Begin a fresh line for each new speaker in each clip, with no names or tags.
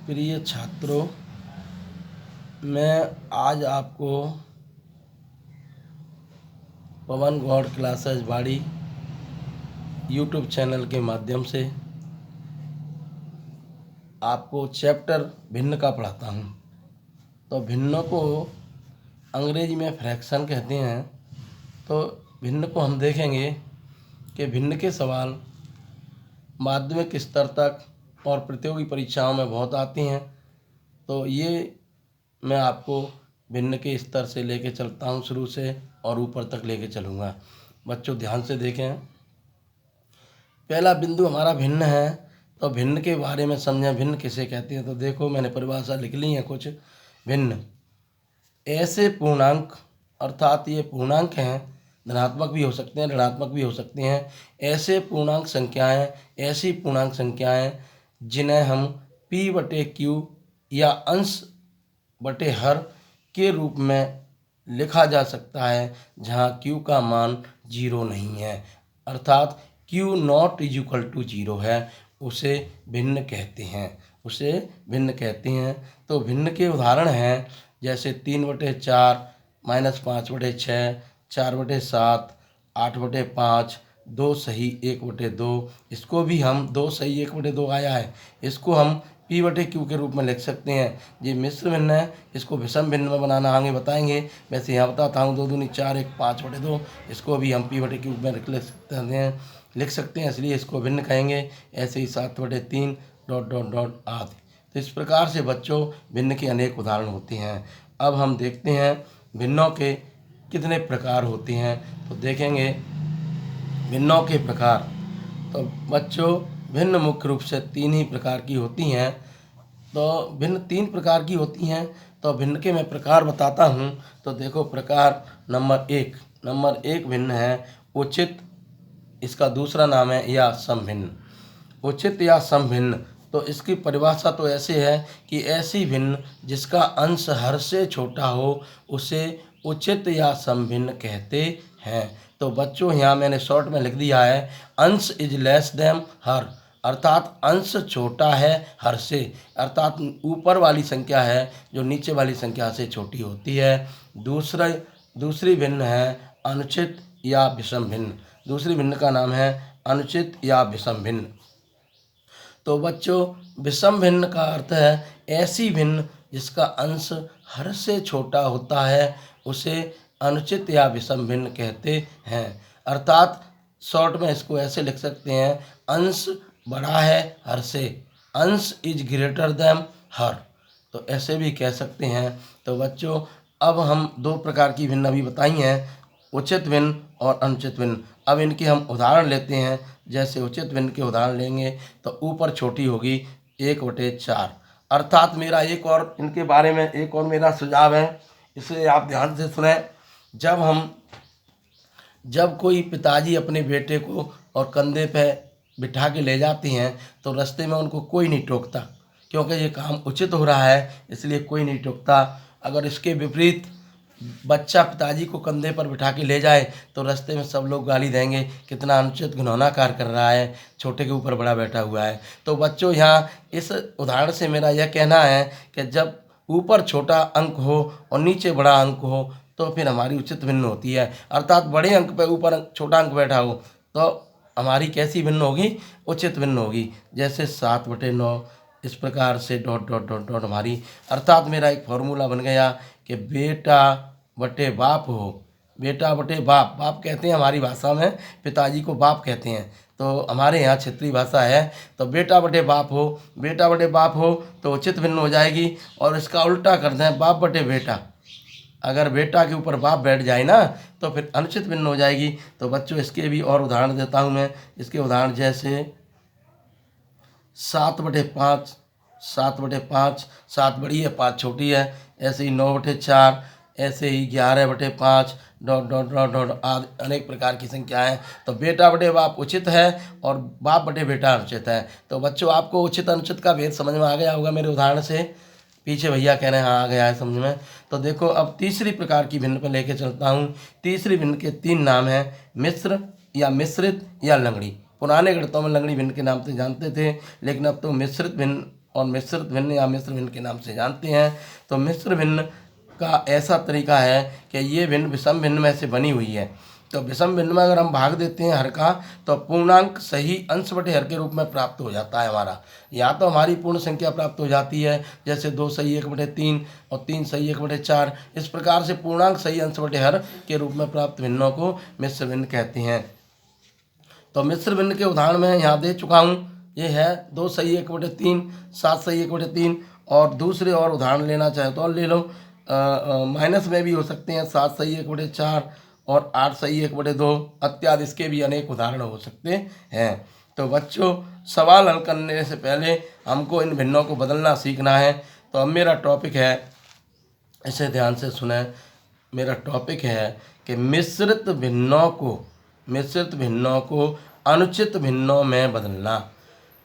प्रिय छात्रों, मैं आज आपको पवन गौड़ क्लासेस बाड़ी यूट्यूब चैनल के माध्यम से आपको चैप्टर भिन्न का पढ़ाता हूँ। तो भिन्नों को अंग्रेजी में फ्रैक्शन कहते हैं। तो भिन्न को हम देखेंगे कि भिन्न के सवाल माध्यमिक स्तर तक और प्रतियोगी परीक्षाओं में बहुत आती हैं। तो ये मैं आपको भिन्न के स्तर से लेके चलता हूँ, शुरू से और ऊपर तक लेके चलूँगा। बच्चों ध्यान से देखें। पहला बिंदु हमारा भिन्न है, तो भिन्न के बारे में समझें। भिन्न किसे कहते हैं? तो देखो, मैंने परिभाषा लिख ली है कुछ। भिन्न ऐसे पूर्णांक, अर्थात ये पूर्णांक हैं, धनात्मक भी हो सकते हैं, ऋणात्मक भी हो सकते हैं। ऐसे पूर्णांक संख्याएं, ऐसी पूर्णांक संख्याएं जिन्हें हम p/q या अंश बटे हर के रूप में लिखा जा सकता है, जहाँ q का मान 0 नहीं है, अर्थात q not is equal to 0 है, उसे भिन्न कहते हैं। उसे भिन्न कहते हैं। तो भिन्न के उदाहरण हैं जैसे 3/4, -5/6, 4/7, 8/5, 2 सही 1/2। इसको भी हम 2 सही 1/2 आया है, इसको हम p/q के रूप में लिख सकते हैं। ये मिश्र भिन्न है, इसको विषम भिन्न में बनाना आगे बताएंगे। वैसे यहाँ बताता हूँ, 2 दूनी 4, 1 5/2, इसको भी हम p/q में लिख सकते हैं, इसलिए इसको भिन्न कहेंगे। ऐसे ही 7/3 ... आदि। तो इस प्रकार से बच्चों भिन्न के अनेक उदाहरण होते हैं। अब हम देखते हैं भिन्नों के कितने प्रकार होते हैं। तो देखेंगे भिन्नों के प्रकार। तो बच्चों भिन्न मुख्य रूप से 3 ही प्रकार की होती हैं। तो भिन्न 3 प्रकार की होती हैं। तो भिन्न के मैं प्रकार बताता हूँ। तो देखो, प्रकार नंबर 1 भिन्न है उचित, इसका दूसरा नाम है या समभिन्न। उचित या समभिन्न, तो इसकी परिभाषा तो ऐसे है कि ऐसी भिन्न जिसका अंश हर से छोटा हो, उसे उचित या समभिन्न कहते हैं। तो बच्चों यहाँ मैंने शॉर्ट में लिख दिया है, अंश इज लेस देन हर, अर्थात अंश छोटा है हर से, अर्थात ऊपर वाली संख्या है जो नीचे वाली संख्या से छोटी होती है। दूसरी भिन्न है अनुचित या विषम भिन्न। दूसरी भिन्न का नाम है अनुचित या विषम भिन्न। तो बच्चों विषम भिन्न का अर्थ है ऐसी भिन्न जिसका अंश हर से छोटा होता है, उसे अनुचित या विषम भिन्न कहते हैं। अर्थात शॉर्ट में इसको ऐसे लिख सकते हैं, अंश बड़ा है हर से, अंश इज ग्रेटर देन हर। तो ऐसे भी कह सकते हैं। तो बच्चों अब हम 2 प्रकार की भिन्न अभी बताई हैं, उचित भिन्न और अनुचित भिन्न। अब इनके हम उदाहरण लेते हैं। जैसे उचित भिन्न के उदाहरण लेंगे तो ऊपर छोटी होगी 1/4, अर्थात मेरा एक और इनके बारे में एक और मेरा सुझाव है, इसे आप ध्यान से सुने। जब कोई पिताजी अपने बेटे को और कंधे पे बिठा के ले जाते हैं तो रास्ते में उनको कोई नहीं टोकता, क्योंकि ये काम उचित हो रहा है, इसलिए कोई नहीं टोकता। अगर इसके विपरीत बच्चा पिताजी को कंधे पर बिठा के ले जाए तो रास्ते में सब लोग गाली देंगे, कितना अनुचित घिनौना कार्य कर रहा है, छोटे के ऊपर बड़ा बैठा हुआ है। तो बच्चों यहाँ इस उदाहरण से मेरा यह कहना है कि जब ऊपर छोटा अंक हो और नीचे बड़ा अंक हो तो फिर हमारी उचित भिन्न होती है, अर्थात बड़े अंक पे ऊपर छोटा अंक बैठा हो तो हमारी कैसी भिन्न होगी? उचित भिन्न होगी। जैसे 7/9, इस प्रकार से ... हमारी, अर्थात मेरा एक फॉर्मूला बन गया कि बेटा बटे बाप हो। बेटा बटे बाप, बाप कहते हैं हमारी भाषा में, पिताजी को बाप कहते हैं, तो हमारे यहाँ क्षेत्रीय भाषा है। तो बेटा बटे बाप हो, बेटा बटे बाप हो तो उचित भिन्न हो जाएगी। और इसका उल्टा कर दें, बाप बटे बेटा, अगर बेटा के ऊपर बाप बैठ जाए ना तो फिर अनुचित भिन्न हो जाएगी। तो बच्चों इसके भी और उदाहरण देता हूँ मैं। इसके उदाहरण जैसे 7/5, 7/5, 7 बड़ी है 5 छोटी है। ऐसे ही 9/4, ऐसे ही 11/5 ... आदि अनेक प्रकार की संख्या है। तो बेटा बटे बाप उचित है और बाप बटे बेटा अनुचित है। तो बच्चों आपको उचित अनुचित का भेद समझ में आ गया होगा मेरे उदाहरण से। पीछे भैया कह रहे हैं हाँ आ गया है समझ में। तो देखो अब तीसरी प्रकार की भिन्न पर लेके चलता हूँ। तीसरी भिन्न के 3 नाम हैं, मिश्र या मिश्रित या लंगड़ी। पुराने गणितों में लंगड़ी भिन्न के नाम से जानते थे, लेकिन अब तो मिश्रित भिन्न और मिश्रित भिन्न या मिश्र भिन्न के नाम से जानते हैं। तो मिश्र भिन्न का ऐसा तरीका है कि ये भिन्न विषम भिन्न में से बनी हुई है। तो विषम भिन्न में अगर हम भाग देते हैं हर का, तो पूर्णांक सही अंश बटे हर के रूप में प्राप्त हो जाता है हमारा। या तो हमारी पूर्ण संख्या प्राप्त हो जाती है, जैसे 2 सही 1/3 और 3 सही 1/4। इस प्रकार से पूर्णांक सही अंश बटे हर के रूप में प्राप्त भिन्नों को मिश्र भिन्न कहते हैं। तो मिश्र भिन्न के उदाहरण में यहाँ दे चुका हूँ। ये है 2 सही 1/3, 7 सही 1/3। और दूसरे और उदाहरण लेना चाहे तो और ले लो। माइनस में भी हो सकते हैं 7 सही 1/4 और 8 सही 1/2 इत्यादि। इसके भी अनेक उदाहरण हो सकते हैं। तो बच्चों, सवाल हल करने से पहले हमको इन भिन्नों को बदलना सीखना है। तो अब मेरा टॉपिक है, इसे ध्यान से सुने। मेरा टॉपिक है कि मिश्रित भिन्नों को अनुचित भिन्नों में बदलना।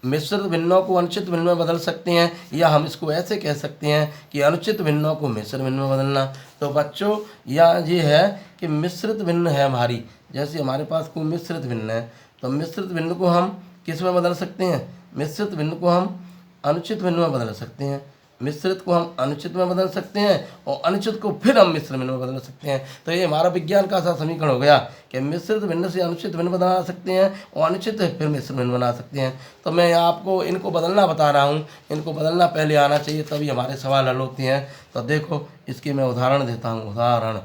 मिश्रित भिन्नों को अनुचित भिन्न में बदल सकते हैं, या हम इसको ऐसे कह सकते हैं कि अनुचित भिन्नों को मिश्र भिन्न में बदलना। तो बच्चों, यहाँ ये है कि मिश्रित भिन्न है हमारी, जैसे हमारे पास कोई मिश्रित भिन्न है, तो मिश्रित भिन्न को हम किस में बदल सकते हैं? मिश्रित भिन्न को हम अनुचित भिन्न में बदल सकते हैं। मिश्रित को हम अनुचित में बदल सकते हैं और अनुचित को फिर हम मिश्र भिन्न में बदल सकते हैं। तो ये हमारा विज्ञान का सा समीकरण हो गया कि मिश्रित भिन्न से अनुचित भिन्न बना सकते हैं और अनुचित है फिर मिश्र भिन्न बना सकते हैं। तो मैं आपको इनको बदलना बता रहा हूँ, इनको बदलना पहले आना चाहिए, तभी हमारे सवाल हल होते हैं। तो देखो, इसके मैं उदाहरण देता हूँ। उदाहरण,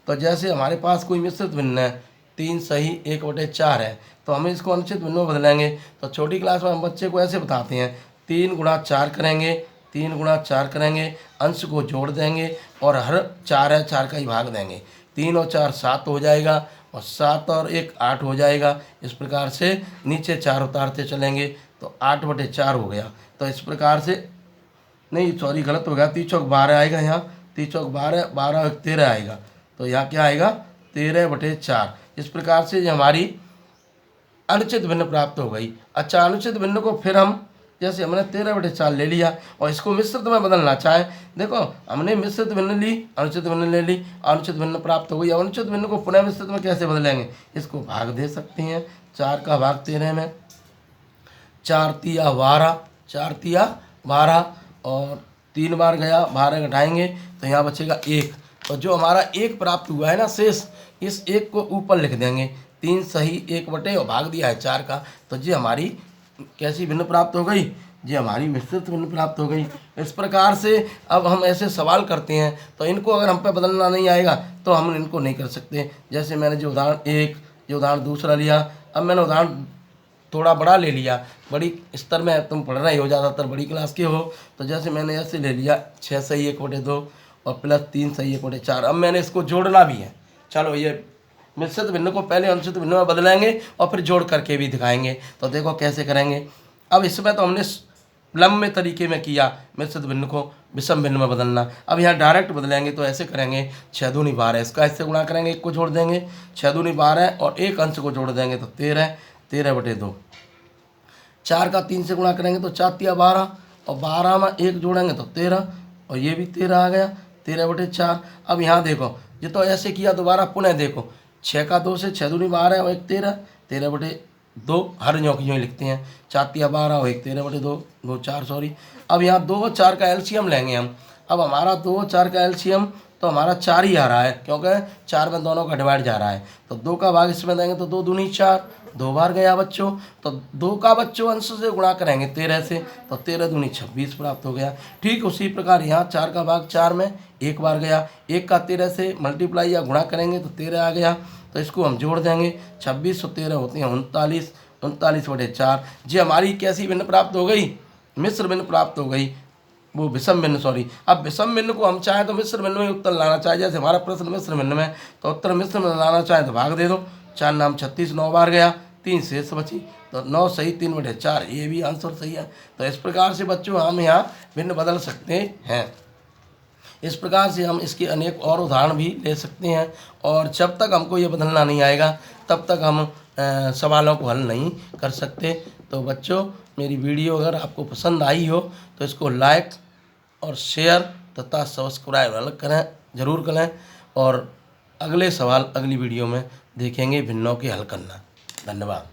तो जैसे हमारे पास कोई मिश्रित भिन्न है 3 सही 1/4 है, तो हमें इसको अनुचित भिन्न में बदलेंगे। तो छोटी क्लास में हम बच्चे को ऐसे बताते हैं, 3 गुणा 4 करेंगे, 3 गुणा 4 करेंगे, अंश को जोड़ देंगे और हर 4 है 4 का ही भाग देंगे। 3 और 4 7 हो जाएगा और 7 और 1 8 हो जाएगा। इस प्रकार से नीचे 4 उतारते चलेंगे तो 8/4 हो गया। तो इस प्रकार से, नहीं सॉरी गलत हो गया, 3 चौक 12 आएगा यहाँ, 3 चौक 12, 12 और 13 आएगा। तो यहाँ क्या आएगा? 13/4। इस प्रकार से ये हमारी अनुचित भिन्न प्राप्त हो गई। अच्छा, अनुचित भिन्न को फिर हम, जैसे हमने 13/4 ले लिया और इसको मिश्रित में बदलना चाहे, देखो हमने मिश्रित भिन्न ली, अनुचित भिन्न ले ली, अनुचित भिन्न प्राप्त हो गई। अनुचित भिन्न को पुनः मिश्रित में कैसे बदलेंगे? इसको भाग दे सकते हैं, 4 का भाग 13 में, 4 तिया 12, 4 तिया 12 और 3 बार गया, 12 घटाएंगे तो यहाँ बचेगा 1। तो जो हमारा 1 प्राप्त हुआ है ना शेष, इस 1 को ऊपर लिख देंगे। 3 सही 1 बटे और भाग दिया है 4 का, तो ये हमारी कैसी भिन्न प्राप्त हो गई? ये हमारी मिश्रित भिन्न प्राप्त हो गई। इस प्रकार से अब हम ऐसे सवाल करते हैं, तो इनको अगर हम पे बदलना नहीं आएगा तो हम इनको नहीं कर सकते। जैसे मैंने जो उदाहरण एक, जो उदाहरण दूसरा लिया, अब मैंने उदाहरण थोड़ा बड़ा ले लिया, बड़ी स्तर में तुम पढ़ रहे हो, ज़्यादातर बड़ी क्लास के हो। तो जैसे मैंने ऐसे ले लिया 6 सही 1/2 और प्लस 3 सही 1/4। अब मैंने इसको जोड़ना भी है। चलो, ये मिश्रित भिन्न को पहले अनुचित भिन्न में बदलेंगे और फिर जोड़ करके भी दिखाएंगे। तो देखो कैसे करेंगे। अब इसमें तो हमने लंबे तरीके में किया मिश्रित भिन्न को विषम भिन्न में बदलना। अब यहाँ डायरेक्ट बदलेंगे तो ऐसे करेंगे, 6 दूनी 12, इसका इससे गुणा करेंगे, 1 को जोड़ देंगे, 6 दूनी 12 और 1 अंश को जोड़ देंगे तो 13, 13/2। 4 का 3 से गुणा करेंगे तो 4 तिया 12 और 12 में 1 जोड़ेंगे तो 13 और ये भी 13 आ गया, 13/4। अब यहाँ देखो, ये तो ऐसे किया, दोबारा पुनः देखो, 6 का 2 से 6 दूनी 12 और 1 13, 13/2 हर न्यों की न्यों लिखते हैं। 4 तिया 12 और 1 13/2, 2 4 सॉरी। अब यहाँ 2 और 4 का एलसीएम लेंगे हम। अब हमारा 2 और 4 का एलसीएम तो हमारा 4 ही आ रहा है, क्योंकि 4 में दोनों का डिवाइड जा रहा है। तो 2 का भाग इसमें देंगे तो 2 दूनी 4, 2 बार गया बच्चों। तो 2 का बच्चों अंश से गुणा करेंगे 13 से, तो 13 दूनी 26 प्राप्त हो गया। ठीक उसी प्रकार यहाँ 4 का भाग 4 में 1 बार गया, 1 का 13 से मल्टीप्लाई या गुणा करेंगे तो 13 आ गया। तो इसको हम जोड़ देंगे, 26 और 13 होते हैं 39, 39/4। जी हमारी कैसी भिन्न प्राप्त हो गई? मिश्र भिन्न प्राप्त हो गई, वो विषम भिन्न सॉरी। अब विषम भिन्न को हम चाहें तो मिश्र भिन्न में उत्तर लाना चाहे, जैसे हमारा प्रश्न मिश्र भिन्न में, तो उत्तर मिश्र में लाना चाहे तो भाग दे दो। 4 नाम 36, 9 बार गया, 3 शेष बची, तो 9 सही 3/4, ये भी आंसर सही है। तो इस प्रकार से बच्चों हम यहाँ भिन्न बदल सकते हैं। इस प्रकार से हम इसके अनेक और उदाहरण भी ले सकते हैं। और जब तक हमको ये बदलना नहीं आएगा तब तक हम सवालों को हल नहीं कर सकते। तो बच्चों, मेरी वीडियो अगर आपको पसंद आई हो तो इसको लाइक और शेयर तथा सब्सक्राइब करें, ज़रूर करें। और अगले सवाल अगली वीडियो में देखेंगे भिन्नों के हल करना। धन्यवाद।